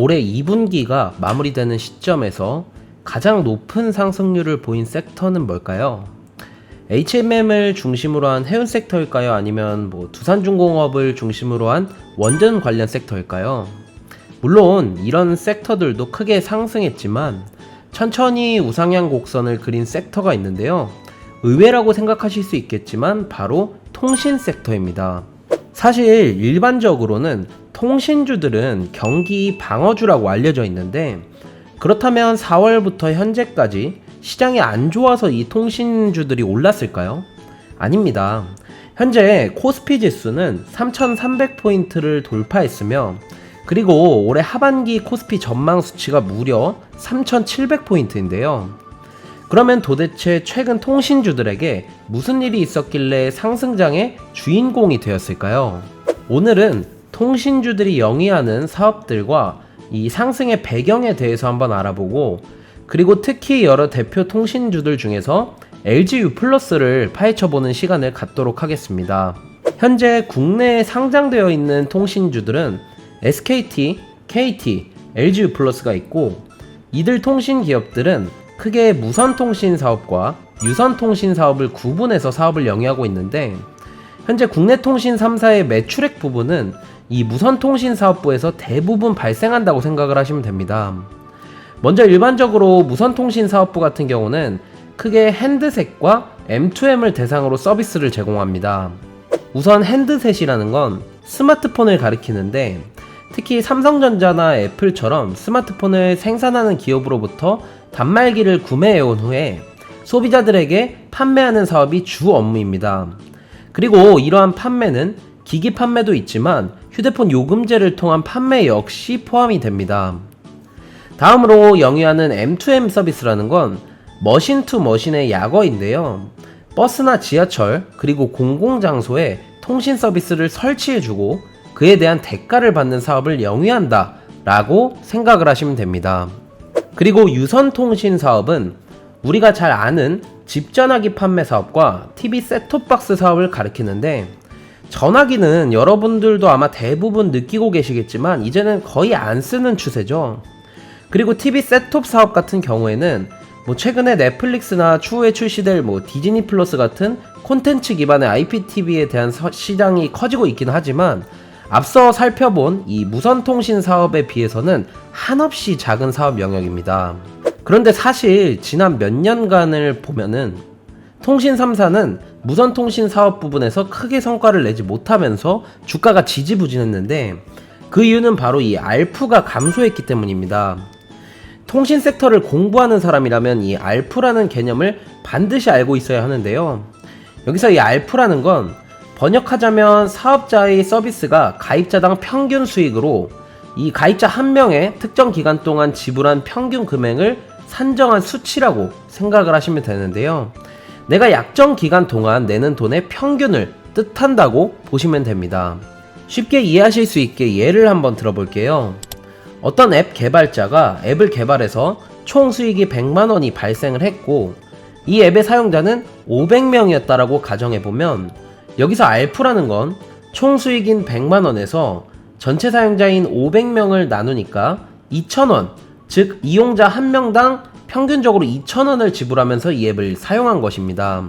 올해 2분기가 마무리되는 시점에서 가장 높은 상승률을 보인 섹터는 뭘까요? HMM을 중심으로 한 해운 섹터일까요? 아니면 두산중공업을 중심으로 한 원전 관련 섹터일까요? 물론 이런 섹터들도 크게 상승했지만 천천히 우상향 곡선을 그린 섹터가 있는데요. 의외라고 생각하실 수 있겠지만 바로 통신 섹터입니다. 사실 일반적으로는 통신주들은 경기 방어주라고 알려져 있는데, 그렇다면 4월부터 현재까지 시장이 안 좋아서 이 통신주들이 올랐을까요? 아닙니다. 현재 코스피 지수는 3,300포인트를 돌파했으며, 그리고 올해 하반기 코스피 전망 수치가 무려 3,700포인트인데요. 그러면 도대체 최근 통신주들에게 무슨 일이 있었길래 상승장의 주인공이 되었을까요? 오늘은 통신주들이 영위하는 사업들과 이 상승의 배경에 대해서 한번 알아보고, 그리고 특히 여러 대표 통신주들 중에서 LG유플러스를 파헤쳐보는 시간을 갖도록 하겠습니다. 현재 국내에 상장되어 있는 통신주들은 SKT, KT, LG유플러스가 있고, 이들 통신 기업들은 크게 무선통신 사업과 유선통신 사업을 구분해서 사업을 영위하고 있는데, 현재 국내 통신 3사의 매출액 부분은 이 무선통신 사업부에서 대부분 발생한다고 생각을 하시면 됩니다. 먼저 일반적으로 무선통신 사업부 같은 경우는 크게 핸드셋과 M2M을 대상으로 서비스를 제공합니다. 우선 핸드셋이라는 건 스마트폰을 가리키는데, 특히 삼성전자나 애플처럼 스마트폰을 생산하는 기업으로부터 단말기를 구매해온 후에 소비자들에게 판매하는 사업이 주 업무입니다. 그리고 이러한 판매는 기기 판매도 있지만 휴대폰 요금제를 통한 판매 역시 포함이 됩니다. 다음으로 영위하는 M2M 서비스라는 건 머신 투 머신의 약어인데요. 버스나 지하철 그리고 공공장소에 통신 서비스를 설치해주고 그에 대한 대가를 받는 사업을 영위한다 라고 생각을 하시면 됩니다. 그리고 유선통신 사업은 우리가 잘 아는 집전화기 판매 사업과 TV 셋톱박스 사업을 가리키는데, 전화기는 여러분들도 아마 대부분 느끼고 계시겠지만 이제는 거의 안 쓰는 추세죠. 그리고 TV 셋톱 사업 같은 경우에는 최근에 넷플릭스나 추후에 출시될 디즈니 플러스 같은 콘텐츠 기반의 IPTV에 대한 시장이 커지고 있긴 하지만, 앞서 살펴본 이 무선통신 사업에 비해서는 한없이 작은 사업 영역입니다. 그런데 사실 지난 몇 년간을 보면은 통신 3사는 무선통신 사업 부분에서 크게 성과를 내지 못하면서 주가가 지지부진했는데, 그 이유는 바로 이 ARPU가 감소했기 때문입니다. 통신 섹터를 공부하는 사람이라면 이 ARPU라는 개념을 반드시 알고 있어야 하는데요. 여기서 이 ARPU라는 건 번역하자면 사업자의 서비스가 가입자당 평균 수익으로 이 가입자 한 명의 특정 기간 동안 지불한 평균 금액을 산정한 수치라고 생각을 하시면 되는데요. 내가 약정 기간 동안 내는 돈의 평균을 뜻한다고 보시면 됩니다. 쉽게 이해하실 수 있게 예를 한번 들어볼게요. 어떤 앱 개발자가 앱을 개발해서 총 수익이 100만원이 발생을 했고, 이 앱의 사용자는 500명이었다라고 가정해보면, 여기서 ARPU라는 건 총 수익인 100만원에서 전체 사용자인 500명을 나누니까 2,000원, 즉 이용자 한 명당 평균적으로 2,000원을 지불하면서 이 앱을 사용한 것입니다.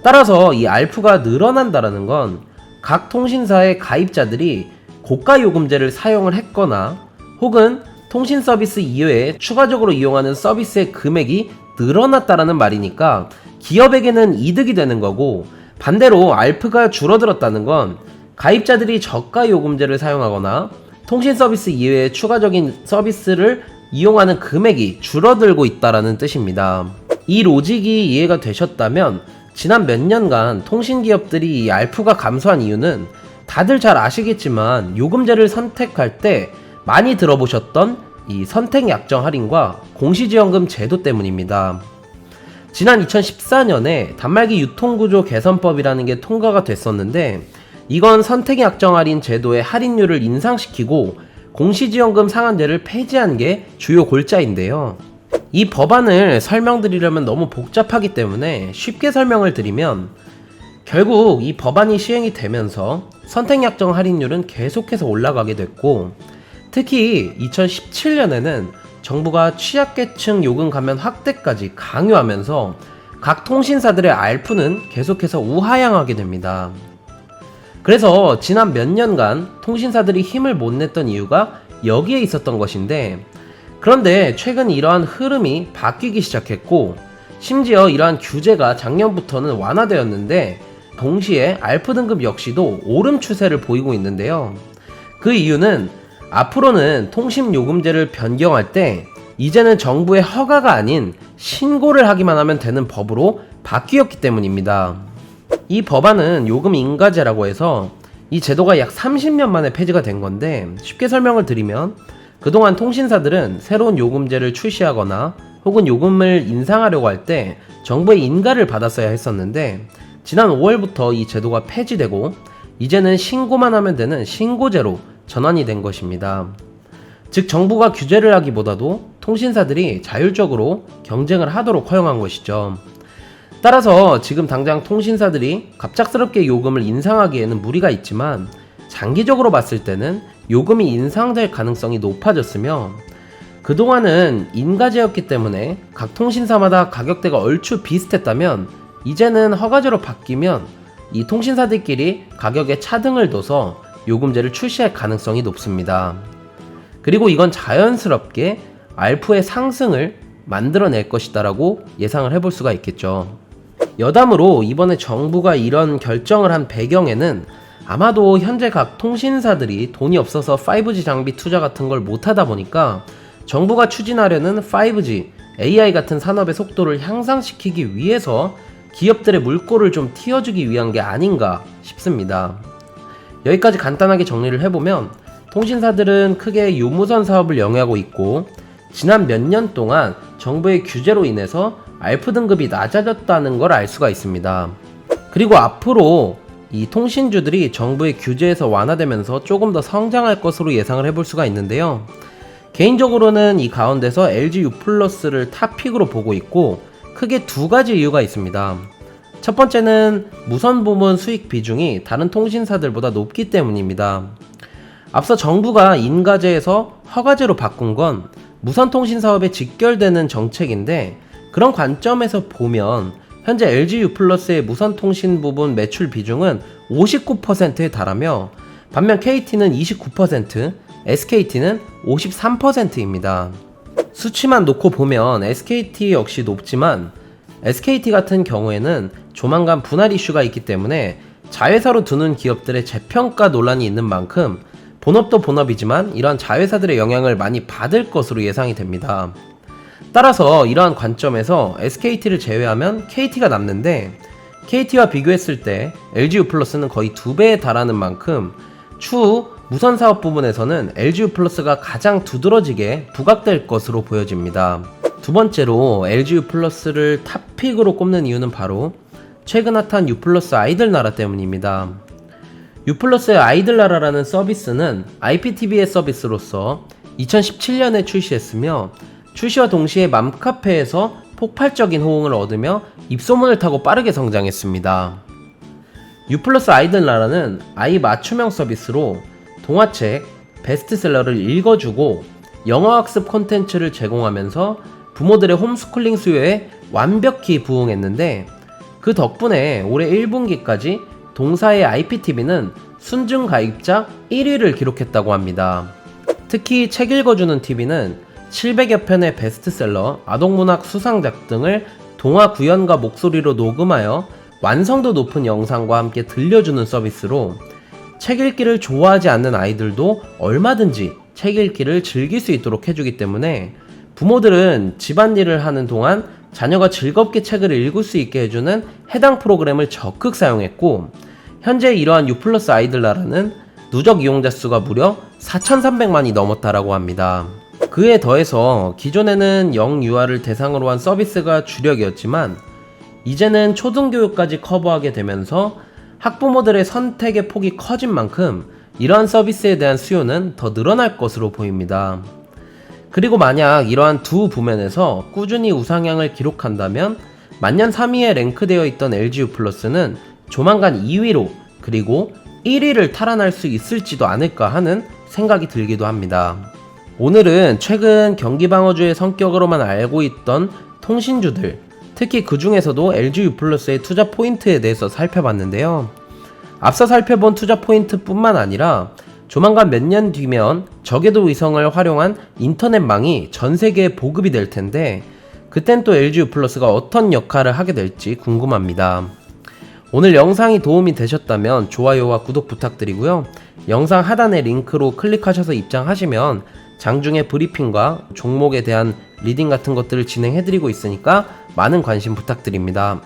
따라서 이 ARPU가 늘어난다는 건 각 통신사의 가입자들이 고가 요금제를 사용을 했거나, 혹은 통신 서비스 이외에 추가적으로 이용하는 서비스의 금액이 늘어났다라는 말이니까 기업에게는 이득이 되는 거고, 반대로 ARPU가 줄어들었다는 건 가입자들이 저가 요금제를 사용하거나 통신 서비스 이외에 추가적인 서비스를 이용하는 금액이 줄어들고 있다는 뜻입니다. 이 로직이 이해가 되셨다면 지난 몇 년간 통신기업들이 이 ARPU가 감소한 이유는 다들 잘 아시겠지만 요금제를 선택할 때 많이 들어보셨던 이 선택약정 할인과 공시지원금 제도 때문입니다. 지난 2014년에 단말기 유통구조 개선법이라는 게 통과가 됐었는데, 이건 선택약정 할인 제도의 할인율을 인상시키고 공시지원금 상한제를 폐지한 게 주요 골자인데요. 이 법안을 설명드리려면 너무 복잡하기 때문에 쉽게 설명을 드리면, 결국 이 법안이 시행이 되면서 선택약정 할인율은 계속해서 올라가게 됐고, 특히 2017년에는 정부가 취약계층 요금 감면 확대까지 강요하면서 각 통신사들의 ARPU는 계속해서 우하향하게 됩니다. 그래서 지난 몇 년간 통신사들이 힘을 못 냈던 이유가 여기에 있었던 것인데, 그런데 최근 이러한 흐름이 바뀌기 시작했고, 심지어 이러한 규제가 작년부터는 완화되었는데 동시에 ARPU 등급 역시도 오름 추세를 보이고 있는데요. 그 이유는 앞으로는 통신요금제를 변경할 때 이제는 정부의 허가가 아닌 신고를 하기만 하면 되는 법으로 바뀌었기 때문입니다. 이 법안은 요금 인가제라고 해서 이 제도가 약 30년 만에 폐지가 된 건데, 쉽게 설명을 드리면 그동안 통신사들은 새로운 요금제를 출시하거나 혹은 요금을 인상하려고 할 때 정부의 인가를 받았어야 했었는데, 지난 5월부터 이 제도가 폐지되고 이제는 신고만 하면 되는 신고제로 전환이 된 것입니다. 즉 정부가 규제를 하기보다도 통신사들이 자율적으로 경쟁을 하도록 허용한 것이죠. 따라서 지금 당장 통신사들이 갑작스럽게 요금을 인상하기에는 무리가 있지만, 장기적으로 봤을 때는 요금이 인상될 가능성이 높아졌으며, 그동안은 인가제였기 때문에 각 통신사마다 가격대가 얼추 비슷했다면 이제는 허가제로 바뀌면 이 통신사들끼리 가격에 차등을 둬서 요금제를 출시할 가능성이 높습니다. 그리고 이건 자연스럽게 ARPU의 상승을 만들어낼 것이다라고 예상을 해볼 수가 있겠죠. 여담으로 이번에 정부가 이런 결정을 한 배경에는 아마도 현재 각 통신사들이 돈이 없어서 5G 장비 투자 같은 걸 못하다 보니까 정부가 추진하려는 5G, AI 같은 산업의 속도를 향상시키기 위해서 기업들의 물꼬를 좀 틔워주기 위한 게 아닌가 싶습니다. 여기까지 간단하게 정리를 해보면, 통신사들은 크게 유무선 사업을 영위하고 있고 지난 몇 년 동안 정부의 규제로 인해서 ARPU 등급이 낮아졌다는 걸 알 수가 있습니다. 그리고 앞으로 이 통신주들이 정부의 규제에서 완화되면서 조금 더 성장할 것으로 예상을 해볼 수가 있는데요. 개인적으로는 이 가운데서 LG U+를 탑픽으로 보고 있고, 크게 두 가지 이유가 있습니다. 첫 번째는 무선 부문 수익 비중이 다른 통신사들보다 높기 때문입니다. 앞서 정부가 인가제에서 허가제로 바꾼 건 무선 통신 사업에 직결되는 정책인데, 그런 관점에서 보면 현재 LG U+의 무선 통신 부분 매출 비중은 59%에 달하며, 반면 KT는 29%, SKT는 53%입니다. 수치만 놓고 보면 SKT 역시 높지만, SKT 같은 경우에는 조만간 분할 이슈가 있기 때문에 자회사로 두는 기업들의 재평가 논란이 있는 만큼 본업도 본업이지만 이러한 자회사들의 영향을 많이 받을 것으로 예상이 됩니다. 따라서 이러한 관점에서 SKT를 제외하면 KT가 남는데, KT와 비교했을 때 LG U+는 거의 2배에 달하는 만큼 추후 무선 사업 부분에서는 LG U+가 가장 두드러지게 부각될 것으로 보여집니다. 두 번째로 LG U+를 탑픽으로 꼽는 이유는 바로 최근 핫한 U+ 아이들 나라 때문입니다. U+의 아이들 나라라는 서비스는 IPTV의 서비스로서 2017년에 출시했으며, 출시와 동시에 맘카페에서 폭발적인 호응을 얻으며 입소문을 타고 빠르게 성장했습니다. U+ 아이들 나라는 아이 맞춤형 서비스로 동화책, 베스트셀러를 읽어주고 영어학습 콘텐츠를 제공하면서 부모들의 홈스쿨링 수요에 완벽히 부응했는데, 그 덕분에 올해 1분기까지 동사의 IPTV는 순증 가입자 1위를 기록했다고 합니다. 특히 책 읽어주는 TV는 700여 편의 베스트셀러, 아동문학 수상작 등을 동화 구현과 목소리로 녹음하여 완성도 높은 영상과 함께 들려주는 서비스로 책 읽기를 좋아하지 않는 아이들도 얼마든지 책 읽기를 즐길 수 있도록 해주기 때문에 부모들은 집안일을 하는 동안 자녀가 즐겁게 책을 읽을 수 있게 해주는 해당 프로그램을 적극 사용했고, 현재 이러한 U+ 아이들 나라는 누적 이용자 수가 무려 4,300만이 넘었다라고 합니다. 그에 더해서 기존에는 영유아를 대상으로 한 서비스가 주력이었지만 이제는 초등교육까지 커버하게 되면서 학부모들의 선택의 폭이 커진 만큼 이러한 서비스에 대한 수요는 더 늘어날 것으로 보입니다. 그리고 만약 이러한 두 부면에서 꾸준히 우상향을 기록한다면 만년 3위에 랭크되어 있던 LG U+는 조만간 2위로 그리고 1위를 탈환할 수 있을지도 않을까 하는 생각이 들기도 합니다. 오늘은 최근 경기방어주의 성격으로만 알고 있던 통신주들, 특히 그 중에서도 LG유플러스의 투자 포인트에 대해서 살펴봤는데요. 앞서 살펴본 투자 포인트뿐만 아니라 조만간 몇 년 뒤면 저궤도 위성을 활용한 인터넷망이 전 세계에 보급이 될 텐데 그땐 또 LG유플러스가 어떤 역할을 하게 될지 궁금합니다. 오늘 영상이 도움이 되셨다면 좋아요와 구독 부탁드리고요. 영상 하단의 링크로 클릭하셔서 입장하시면 장중에 브리핑과 종목에 대한 리딩 같은 것들을 진행해드리고 있으니까 많은 관심 부탁드립니다.